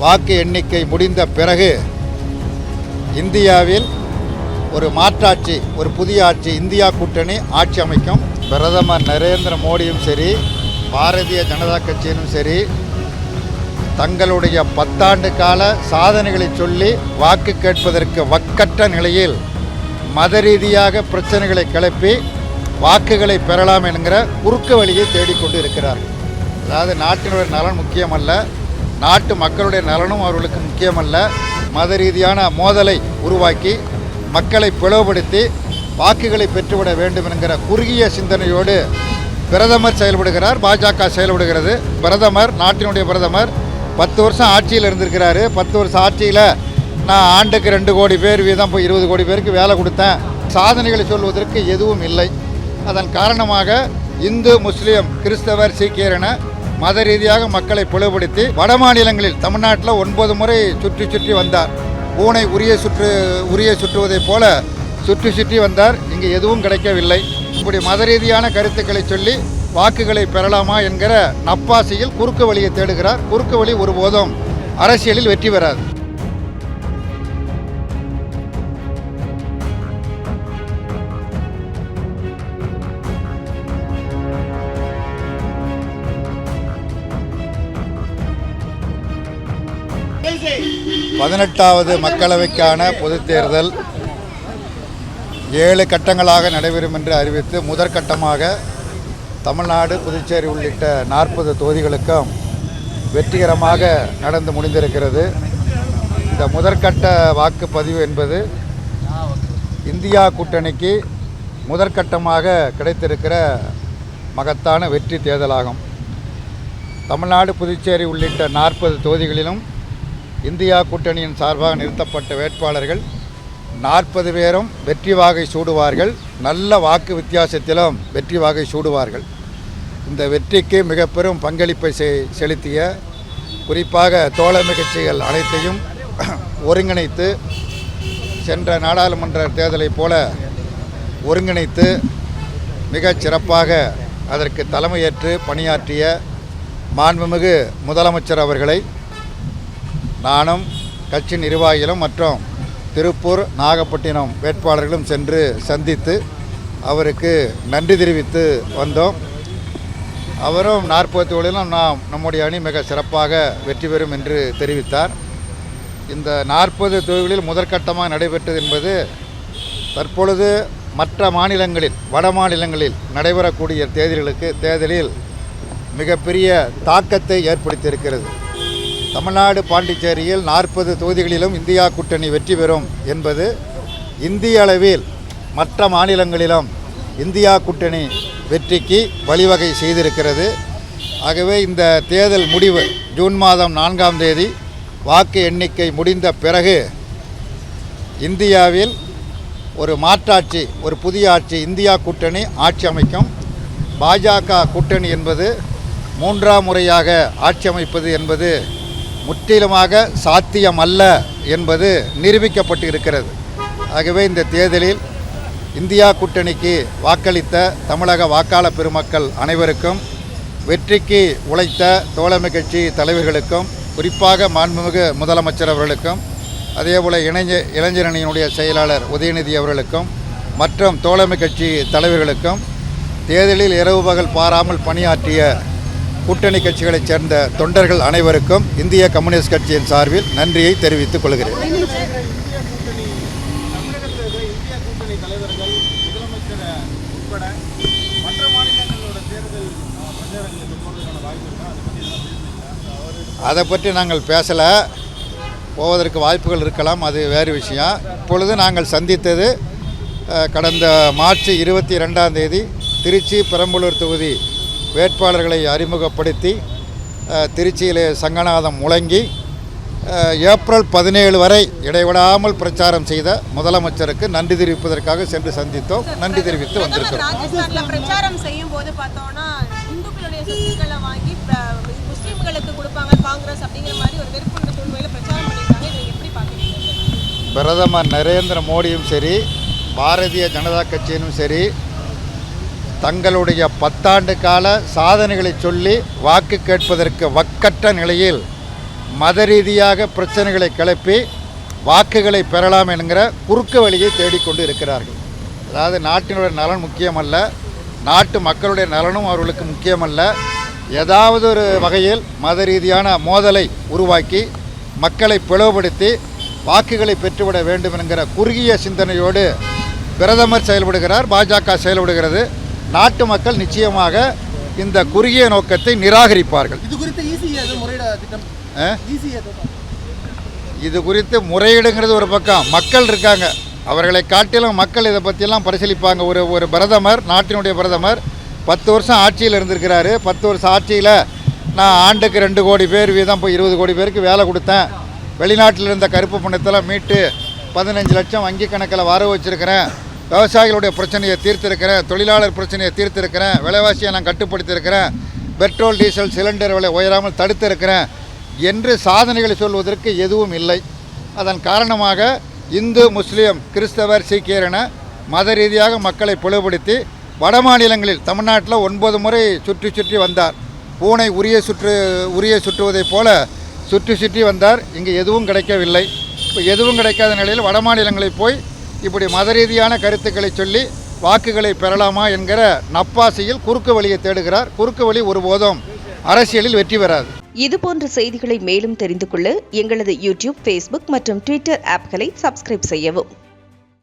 வாக்கு எண்ணிக்கை முடிந்த பிறகு இந்தியாவில் ஒரு மாற்றாட்சி, ஒரு புதிய ஆட்சி, இந்தியா கூட்டணி ஆட்சி அமைக்கும். பிரதமர் நரேந்திர மோடியும் சரி, பாரதிய ஜனதா கட்சியிலும் சரி, தங்களுடைய 10 ஆண்டு கால சாதனைகளை சொல்லி வாக்கு கேட்பதற்கு வக்கற்ற நிலையில் மத ரீதியாக பிரச்சனைகளை கிளப்பி வாக்குகளை பெறலாம் என்கிற குறுக்கு வழியை தேடிக்கொண்டு இருக்கிறார்கள். அதாவது நாட்டினுடைய நலன் முக்கியமல்ல, நாட்டு மக்களுடைய நலனும் அவர்களுக்கு முக்கியமல்ல. மத ரீதியான மோதலை உருவாக்கி மக்களை பிளவுபடுத்தி வாக்குகளை பெற்றுவிட வேண்டும் என்கிற குறுகிய சிந்தனையோடு பிரதமர் செயல்படுகிறார், பாஜக செயல்படுகிறது. பிரதமர், நாட்டினுடைய பிரதமர் 10 வருஷம் ஆட்சியில் இருந்திருக்கிறாரு. 10 வருஷம் ஆட்சியில் நான் ஆண்டுக்கு 2 கோடி பேர் வீதம் 20 கோடி பேருக்கு வேலை கொடுத்தேன். சாதனைகளை சொல்வதற்கு எதுவும் இல்லை. அதன் காரணமாக இந்து, முஸ்லீம், கிறிஸ்தவர், சீக்கியர் என மத ரீதியாக மக்களை பிளவுபடுத்தி வட மாநிலங்களில் தமிழ்நாட்டில் 9 முறை சுற்றி வந்தார். பூனை உரிய சுற்றுவதைப் போல சுற்றி வந்தார். இங்கே எதுவும் கிடைக்கவில்லை. இப்படி மத ரீதியான கருத்துக்களை சொல்லி வாக்குகளை பெறலாமா என்கிற நப்பாசையில் குறுக்கு வழியை தேடுகிறார். குறுக்கு வழி ஒருபோதும் அரசியலில் வெற்றி பெறாது. பதினெட்டாவது மக்களவைக்கான பொதுத் தேர்தல் 7 கட்டங்களாக நடைபெறும் என்று அறிவித்து முதற்கட்டமாக தமிழ்நாடு, புதுச்சேரி உள்ளிட்ட 40 தொகுதிகளுக்கும் வெற்றிகரமாக நடந்து முடிந்திருக்கிறது. இந்த முதற்கட்ட வாக்குப்பதிவு என்பது இந்தியா கூட்டணிக்கு முதற்கட்டமாக கிடைத்திருக்கிற மகத்தான வெற்றி தேர்தலாகும். தமிழ்நாடு, புதுச்சேரி உள்ளிட்ட 40 தொகுதிகளிலும் இந்தியா கூட்டணியின் சார்பாக நிறுத்தப்பட்ட வேட்பாளர்கள் 40 பேரும் வெற்றி வாகை சூடுவார்கள். நல்ல வாக்கு வித்தியாசத்திலும் வெற்றி வாகை சூடுவார்கள். இந்த வெற்றிக்கு மிக பெரும் பங்களிப்பை செலுத்திய குறிப்பாக தோழமை கட்சிகள் அனைத்தையும் ஒருங்கிணைத்து சென்ற நாடாளுமன்ற தேர்தலைப் போல ஒருங்கிணைத்து மிகச் சிறப்பாக அதற்கு தலைமையேற்று பணியாற்றிய மாண்புமிகு முதலமைச்சர் அவர்களை நானும் கட்சி நிர்வாகிகளும் மற்றும் திருப்பூர், நாகப்பட்டினம் வேட்பாளர்களும் சென்று சந்தித்து அவருக்கு நன்றி தெரிவித்து வந்தோம். அவரும் 40 தொகுதியிலும் நம்முடைய அணி மிக சிறப்பாக வெற்றி பெறும் என்று தெரிவித்தார். இந்த 40 தொகுதிகளில் முதற்கட்டமாக நடைபெற்றது என்பது தற்பொழுது மற்ற மாநிலங்களில், வட மாநிலங்களில் நடைபெறக்கூடிய தேர்தலில் மிகப்பெரிய தாக்கத்தை ஏற்படுத்தியிருக்கிறது. தமிழ்நாடு, பாண்டிச்சேரியில் 40 தொகுதிகளிலும் இந்தியா கூட்டணி வெற்றி பெறும் என்பது இந்திய அளவில் மற்ற மாநிலங்களிலும் இந்தியா கூட்டணி வெற்றிக்கு வழிவகை செய்திருக்கிறது. ஆகவே இந்த தேர்தல் முடிவு ஜூன் மாதம் 4ஆம் தேதி வாக்கு எண்ணிக்கை முடிந்த பிறகு இந்தியாவில் ஒரு மாற்றாட்சி, ஒரு புதிய ஆட்சி, இந்தியா கூட்டணி ஆட்சி அமைக்கும். பாஜக கூட்டணி என்பது 3ஆம் முறையாக ஆட்சி அமைப்பது என்பது முற்றிலுமாக சாத்தியமல்ல என்பது நிரூபிக்கப்பட்டு இருக்கிறது. ஆகவே இந்த தேர்தலில் இந்தியா கூட்டணிக்கு வாக்களித்த தமிழக வாக்காளர் பெருமக்கள் அனைவருக்கும், வெற்றிக்கு உழைத்த தோழமை கட்சி தலைவர்களுக்கும், குறிப்பாக மாண்புமிகு முதலமைச்சர் அவர்களுக்கும், அதேபோல் இளைஞரணியினுடைய செயலாளர் உதயநிதி அவர்களுக்கும் மற்றும் தோழமை கட்சி தலைவர்களுக்கும், தேர்தலில் இரவு பகல் பாராமல் பணியாற்றிய கூட்டணி கட்சிகளைச் சேர்ந்த தொண்டர்கள் அனைவருக்கும் இந்திய கம்யூனிஸ்ட் கட்சியின் சார்பில் நன்றியை தெரிவித்துக் கொள்கிறேன். அதை பற்றி நாங்கள் பேசலை. போவதற்கு வாய்ப்புகள் இருக்கலாம், அது வேறு விஷயம். இப்பொழுது நாங்கள் சந்தித்தது கடந்த மார்ச் 22ஆம் தேதி திருச்சி, பெரம்பலூர் தொகுதி வேட்பாளர்களை அறிமுகப்படுத்தி திருச்சியிலே சங்கநாதம் முழங்கி ஏப்ரல் 17 வரை இடைவிடாமல் பிரச்சாரம் செய்த முதலமைச்சருக்கு நன்றி தெரிவிப்பதற்காக சென்று சந்தித்தோம். நன்றி தெரிவித்து வந்திருக்கிறோம். பிரச்சாரம் செய்யும் போது பார்த்தோம்னா இந்துக்களுடைய சொத்துக்களை வாங்கி முஸ்லீம்களுக்கு கொடுப்பாங்க காங்கிரஸ் அப்படிங்கிற மாதிரி ஒரு வெறுப்புள்ள சூழ்நிலையில் பிரச்சாரம் பண்ணியிருக்காங்க. இதை எப்படி பார்க்குறீங்க? பிரதமர் நரேந்திர மோடியும் சரி, பாரதிய ஜனதா கட்சியினும் சரி, தங்களுடைய 10 ஆண்டு கால சாதனைகளை சொல்லி வாக்கு கேட்பதற்கு வக்கற்ற நிலையில் மத ரீதியாக பிரச்சனைகளை கிளப்பி வாக்குகளை பெறலாம் என்கிற குறுக்கு வழியை தேடிக்கொண்டு இருக்கிறார்கள். அதாவது நாட்டினுடைய நலன் முக்கியமல்ல, நாட்டு மக்களுடைய நலனும் அவர்களுக்கு முக்கியமல்ல. ஏதாவது ஒரு வகையில் மத ரீதியான மோதலை உருவாக்கி மக்களை பிளவுபடுத்தி வாக்குகளை பெற்றுவிட வேண்டும் என்கிற குறுகிய சிந்தனையோடு பிரதமர் செயல்படுகிறார், பாஜக செயல்படுகிறது. நாட்டு மக்கள் நிச்சயமாக இந்த குறுகிய நோக்கத்தை நிராகரிப்பார்கள். இது குறித்து முறையீடுங்கிறது ஒரு பக்கம், மக்கள் இருக்காங்க, அவர்களை காட்டிலும் மக்கள் இதை பற்றியெல்லாம் பரிசீலிப்பாங்க. ஒரு பிரதமர், நாட்டினுடைய பிரதமர் 10 வருஷம் ஆட்சியில் இருந்திருக்கிறாரு. 10 வருஷம் ஆட்சியில் நான் ஆண்டுக்கு 2 கோடி பேர் வீதம் இப்போ 20 கோடி பேருக்கு வேலை கொடுத்தேன், வெளிநாட்டில் இருந்த கருப்பு பணத்தெல்லாம் மீட்டு 15 லட்சம் வங்கி கணக்கில் வர வச்சுருக்கிறேன், விவசாயிகளுடைய பிரச்சனையை தீர்த்திருக்கிறேன், தொழிலாளர் பிரச்சனையை தீர்த்திருக்கிறேன், விலைவாசியை நான் கட்டுப்படுத்தியிருக்கிறேன், பெட்ரோல் டீசல் சிலிண்டர் விலை உயராமல் தடுத்திருக்கிறேன் என்று சாதனைகளை சொல்வதற்கு எதுவும் இல்லை. அதன் காரணமாக இந்து, முஸ்லீம், கிறிஸ்தவர், சீக்கியர் என மத ரீதியாக மக்களை பிளவுபடுத்தி வட மாநிலங்களில் தமிழ்நாட்டில் 9 முறை சுற்றி சுற்றி வந்தார். பூனை உரிய சுற்றுவதைப் போல சுற்றி வந்தார். இங்கே எதுவும் கிடைக்கவில்லை. இப்போ எதுவும் கிடைக்காத நிலையில் வட மாநிலங்களில் போய் இப்படி மத ரீதியான கருத்துக்களை சொல்லி வாக்குகளை பெறலாமா என்கிற நப்பாசையில் குறுக்கு வழியை தேடுகிறார். குறுக்கு வழி ஒருபோதும் அரசியலில் வெற்றி பெறாது. இதுபோன்ற செய்திகளை மேலும் தெரிந்து கொள்ள எங்களது யூடியூப், ஃபேஸ்புக் மற்றும் ட்விட்டர் ஆப்களை சப்ஸ்கிரைப் செய்யவும்.